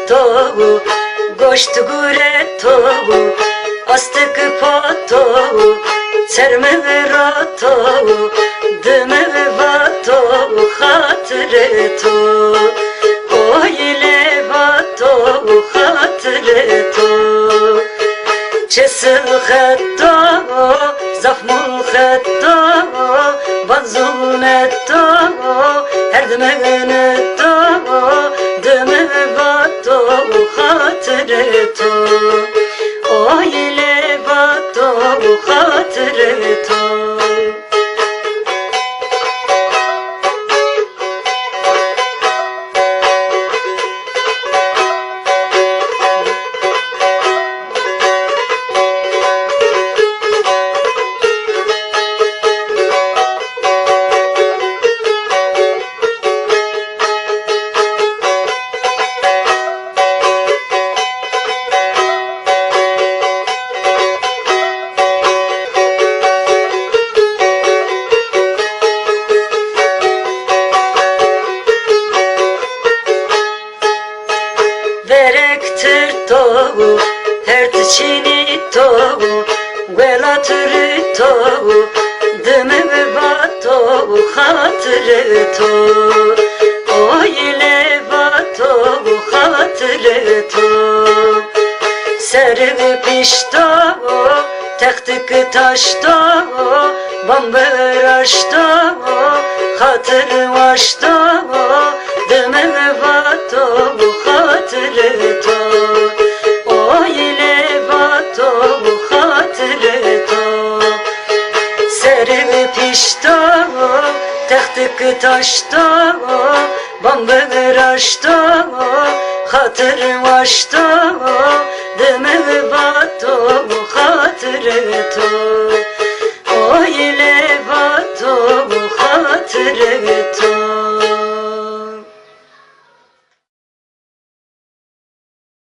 to, goşt gure to, astık pato, cerme rato, deme vato, hatire to, oyle vato, hatire to. Çesil xetta, zafmul xetta, banzul netta, her demen etta, deme vato, hatire to, oyle vato, hatire to. Verektir to, her tçini to, guelatır to, deme vato, hatire to, oyle vato, hatire to. Servi pişto, tektik taşto, bamberaşto, hatır vaşto, deme vato, hatire to, oyle vato, hatire to. Servi pişto, tektik taşto, bamberaşto, hatır vaşto, deme vato, hatire to, oyle vato, hatire to.